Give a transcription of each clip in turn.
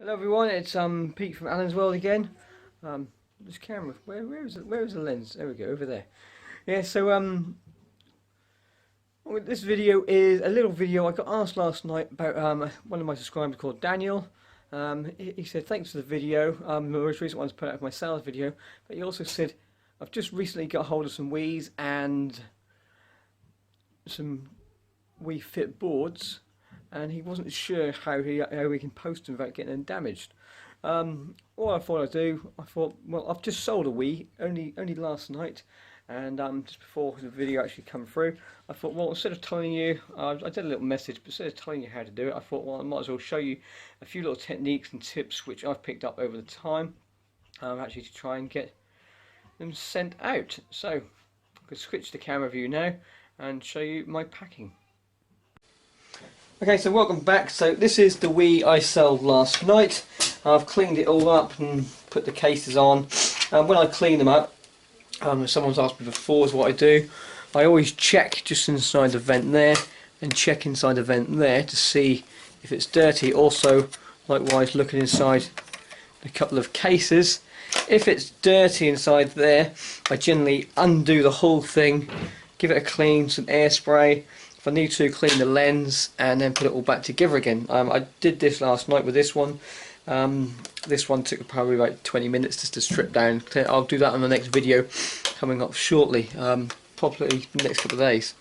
Hello everyone, it's Pete from Alan's World again. This camera, where is it? Where is the lens? There we go, over there. Yeah, so this video is a little video I got asked last night about one of my subscribers called Daniel. He said thanks for the video. The most recent one's put out my sales video, but he also said I've just recently got hold of some Wii's and some Wii Fit Boards, and he wasn't sure how we can post them without getting them damaged. All I thought I'd do, I thought, well, I've just sold a Wii only last night, and just before the video actually come through, I thought, well, instead of telling you, I did a little message, but instead of telling you how to do it, I thought, well, I might as well show you a few little techniques and tips which I've picked up over the time, actually to try and get them sent out. So I could switch the camera view now and show you my packing. Okay, so welcome back. So this is the Wii I sold last night. I've cleaned it all up and put the cases on. When I clean them up, someone's asked me before is what I do. I always check just inside the vent there and check inside the vent there to see if it's dirty. Also, likewise, looking inside a couple of cases. If it's dirty inside there, I generally undo the whole thing, give it a clean, some air spray. If I need to, clean the lens and then put it all back together again. I did this last night with this one. This one took probably about 20 minutes just to strip down. I'll do that on the next video coming up shortly, probably the next couple of days.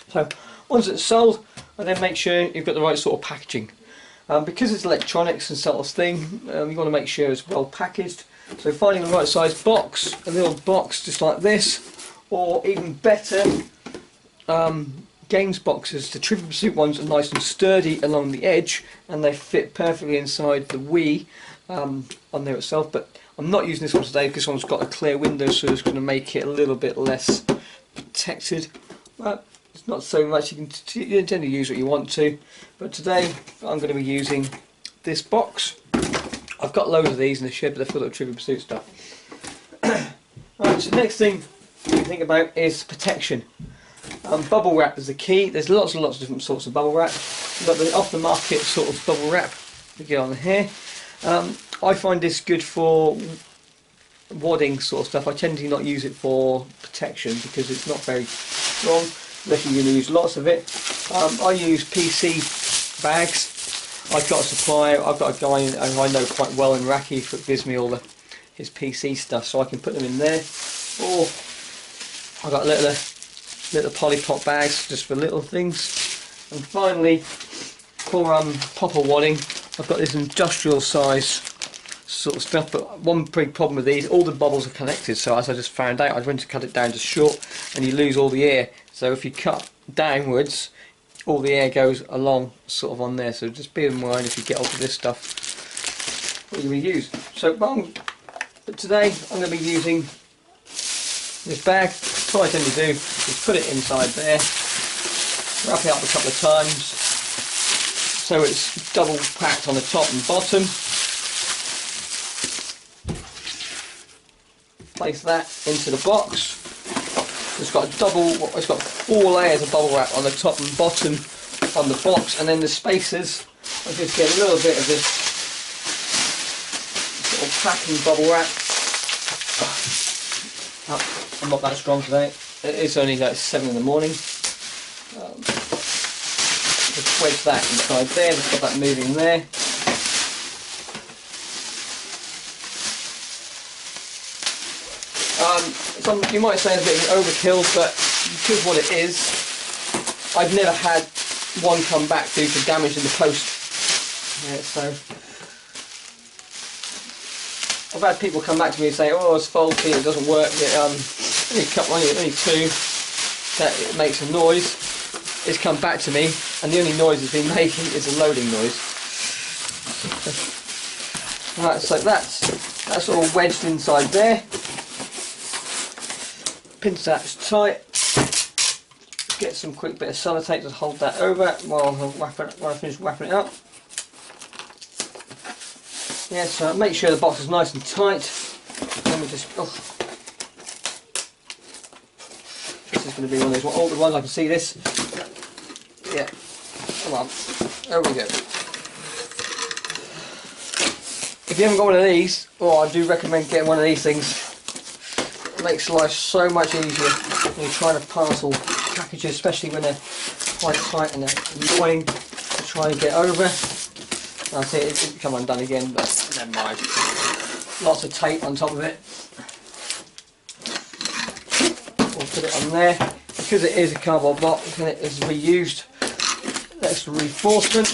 So once it's sold, I then make sure you've got the right sort of packaging. Because it's electronics and sort of thing, you want to make sure it's well packaged. So finding the right size box, a little box just like this, or even better, games boxes. The Trivial Pursuit ones are nice and sturdy along the edge and they fit perfectly inside the Wii on there itself, but I'm not using this one today because this one's got a clear window, so it's going to make it a little bit less protected, but it's not so much. You tend to use what you want to, but today I'm going to be using this box. I've got loads of these in the shed, but they're full of Trivial Pursuit stuff. Alright, so the next thing to think about is protection. Bubble wrap is the key. There's lots and lots of different sorts of bubble wrap. You've got the off the market sort of bubble wrap to get on here. I find this good for wadding sort of stuff. I tend to not use it for protection because it's not very strong unless you're going to use lots of it. I use PC bags. I've got a supplier, I've got a guy who I know quite well in Raki that gives me all his PC stuff, so I can put them in there. Or I've got little polypop bags just for little things. And finally, for popper wadding, I've got this industrial size sort of stuff, but one big problem with these, all the bubbles are connected, so as I just found out, I went to cut it down to short and you lose all the air. So if you cut downwards, all the air goes along sort of on there, so just bear in mind if you get off of this stuff what you will use. So but today I'm going to be using this bag. What I tend to do is put it inside there, wrap it up a couple of times so it's double packed on the top and bottom. Place that into the box. It's got 4 layers of bubble wrap on the top and bottom on the box, and then the spacers, I just get a little bit of this sort of packing bubble wrap. I'm not that strong today. It's only like 7 in the morning. Just wedge that inside there, just got that moving there. You might say it's a bit of an overkill, but because what it is, I've never had one come back due to damage in the post. Yeah, so I've had people come back to me and say, "Oh, it's faulty, it doesn't work." Only 2 that it makes a noise. It's come back to me, and the only noise it's been making is a loading noise. Right, so that's all wedged inside there. Pinch that tight. Get some quick bit of sellotape to hold that over while I finish wrapping it up. Yeah, so make sure the box is nice and tight. Let me just. Oh. This is going to be one of those older ones. I can see this. Yeah. Come on. There we go. if you haven't got one of these, I do recommend getting one of these things. It makes life so much easier when you're trying to parcel packages, especially when they're quite tight and they're annoying to try and get over. I see it didn't come undone again, but never mind. Lots of tape on top of it. We'll put it on there. Because it is a cardboard box and it is reused, extra reinforcement.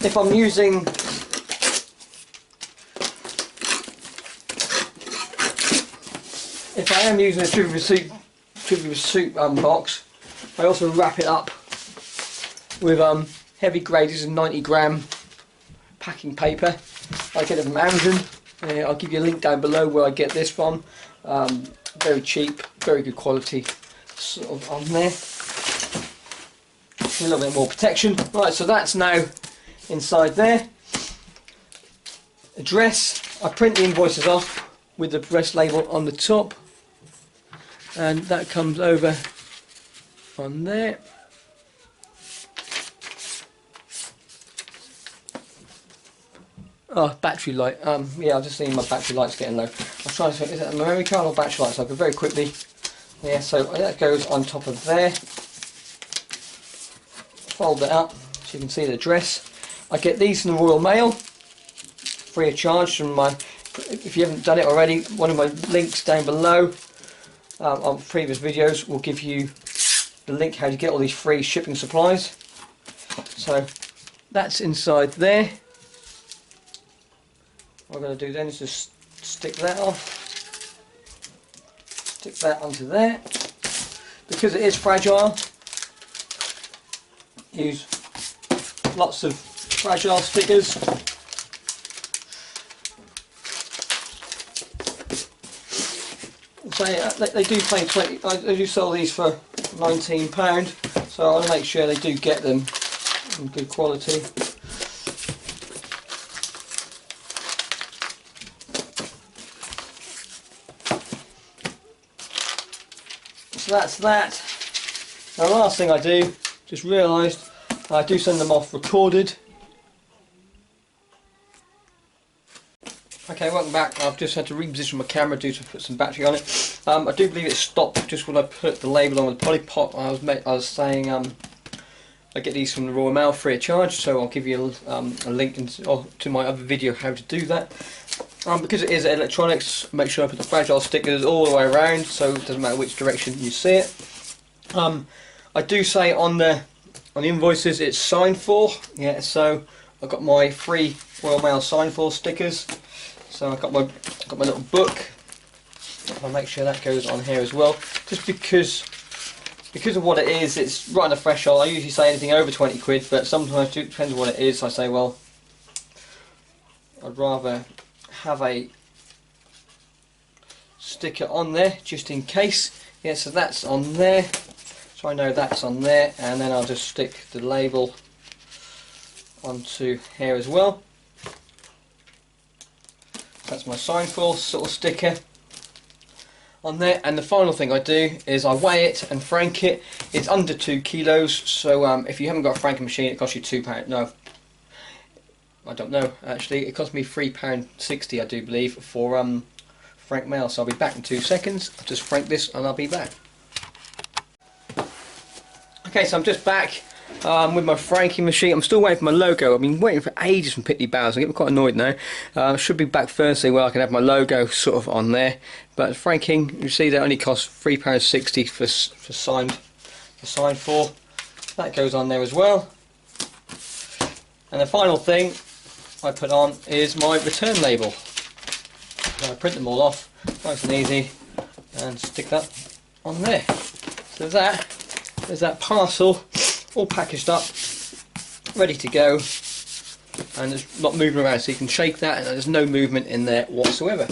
If I'm using If I am using a Trivial Soup box, I also wrap it up with heavy grade. This is 90-gram packing paper. I get it from Amazon. I'll give you a link down below where I get this from. Very cheap, very good quality, sort of on there. A little bit more protection. Right, so that's now inside there. Address. I print the invoices off with the address label on the top, and that comes over on there. Oh, battery light. Yeah, I've just seen my battery light's getting low. I'm trying to think, is it a memory card or battery light? So I go very quickly. Yeah, so that goes on top of there. Fold it up so you can see the address. I get these from the Royal Mail, free of charge from my. If you haven't done it already, one of my links down below on previous videos will give you the link how to get all these free shipping supplies. So that's inside there. What I'm going to do then is just stick that off, stick that onto there. Because it is fragile, use lots of fragile stickers. So they do pay 20. They do sell these for £19, so I want to make sure they do get them in good quality. So that's that. Now the last thing I do, just realised, I do send them off recorded. Okay, welcome back. I've just had to reposition my camera due to put some battery on it. I do believe it stopped just when I put the label on with the Polypop. I was saying I get these from the Royal Mail free of charge, so I'll give you a link to my other video how to do that. Because it is electronics, make sure I put the fragile stickers all the way around, so it doesn't matter which direction you see it. I do say on the invoices it's signed for. Yeah, so I've got my free Royal Mail signed for stickers. So I've got my little book. I'll make sure that goes on here as well. Just because of what it is, it's right on the threshold. I usually say anything over 20 quid, but sometimes it depends on what it is. I say, well, I'd rather have a sticker on there just in case. Yeah, so that's on there. So I know that's on there, and then I'll just stick the label onto here as well. That's my sign for sort of sticker on there. And the final thing I do is I weigh it and frank it. It's under 2 kilos, so if you haven't got a franking machine, it costs you £2. No, I don't know actually. It cost me £3.60, I do believe, for frank mail. So I'll be back in 2 seconds. I'll just frank this and I'll be back. Okay, so I'm just back with my franking machine. I'm still waiting for my logo. I've been waiting for ages from Pitney Bowers. I'm getting quite annoyed now. Should be back Thursday where I can have my logo sort of on there. But franking, you see that only costs £3.60 for signed for. That goes on there as well. And the final thing I put on is my return label. So I print them all off, nice and easy, and stick that on there. So there's that parcel all packaged up, ready to go, and it's not moving around, so you can shake that and there's no movement in there whatsoever.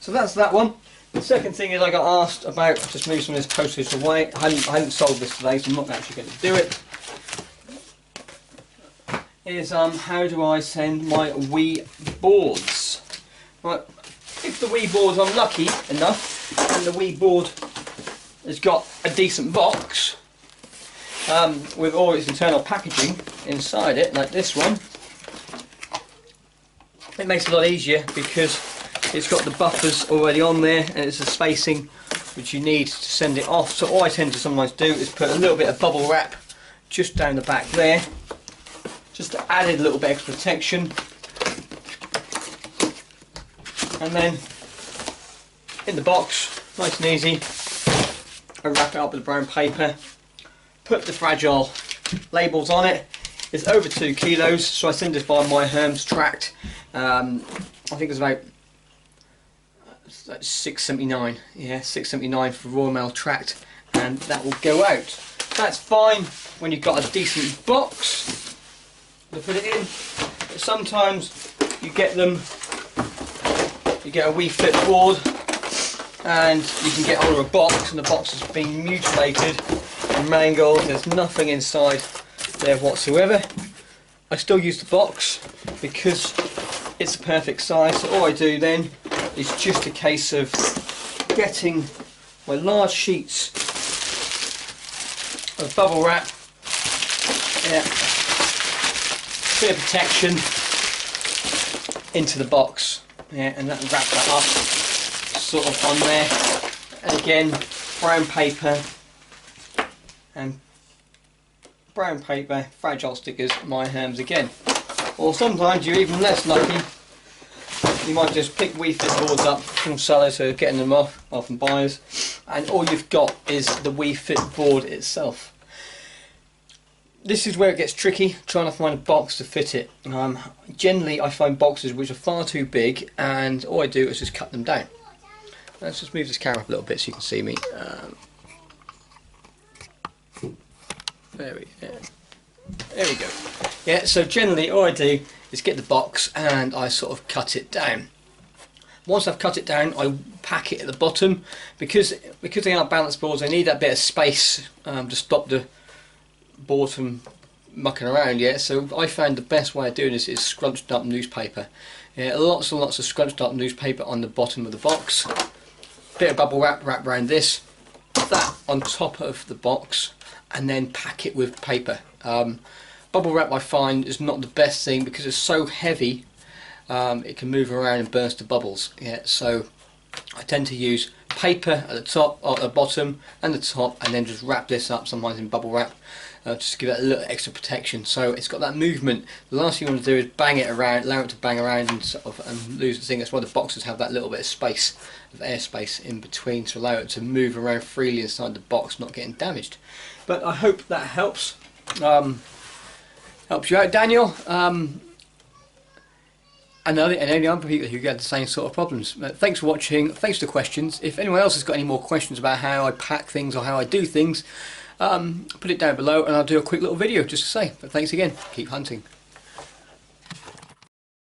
So that's that one. The second thing is I got asked about, just move some of this postage away. I hadn't sold this today, so I'm not actually going to do it. Is how do I send my Wii boards? Right, if the Wii boards, I'm lucky enough, and the Wii board has got a decent box with all its internal packaging inside it, like this one. it makes it a lot easier because it's got the buffers already on there and it's the spacing which you need to send it off. So all I tend to sometimes do is put a little bit of bubble wrap just down the back there, just to add a little bit extra protection. And then in the box, nice and easy, I wrap it up with brown paper, put the fragile labels on it. It's over 2 kilos, so I send this by my Hermes tract. I think it's about £6.79. Yeah, £6.79 for Royal Mail tract, and that will go out. That's fine when you've got a decent box to put it in. But sometimes you get them. You get a Wii Fit board, and you can get hold of a box, and the box has been mutilated and mangled. There's nothing inside there whatsoever. I still use the box because it's a perfect size. So all I do then is just a case of getting my large sheets of bubble wrap, yeah, bit of protection into the box, yeah, and that wrap that up sort of on there. And again, brown paper and brown paper, fragile stickers, my Hermes again. Or sometimes you're even less lucky. You might just pick Wii Fit boards up from sellers who are getting them off from buyers, and all you've got is the Wii Fit board itself. This is where it gets tricky, trying to find a box to fit it. Generally I find boxes which are far too big, and all I do is just cut them down. Let's just move this camera up a little bit so you can see me. There we go. Yeah, so generally all I do is get the box and I sort of cut it down. Once I've cut it down, I pack it at the bottom because they are balance boards. They need that bit of space to stop the board from mucking around. Yeah, so I found the best way of doing this is scrunched up newspaper. Yeah, lots and lots of scrunched up newspaper on the bottom of the box. Bit of bubble wrap around this, that on top of the box, and then pack it with paper. Bubble wrap I find is not the best thing because it's so heavy. It can move around and burst the bubbles. Yeah, so I tend to use paper at the top, or at the bottom and the top, and then just wrap this up, sometimes in bubble wrap, just to give it a little extra protection. So it's got that movement. The last thing you want to do is bang it around, allow it to bang around and sort of lose the thing. That's why the boxes have that little bit of space, of airspace in between, to allow it to move around freely inside the box, not getting damaged. But I hope that helps. Helps you out, Daniel. And any other people who get the same sort of problems. Thanks for watching, thanks for the questions. If anyone else has got any more questions about how I pack things or how I do things, put it down below and I'll do a quick little video just to say. But thanks again, keep hunting.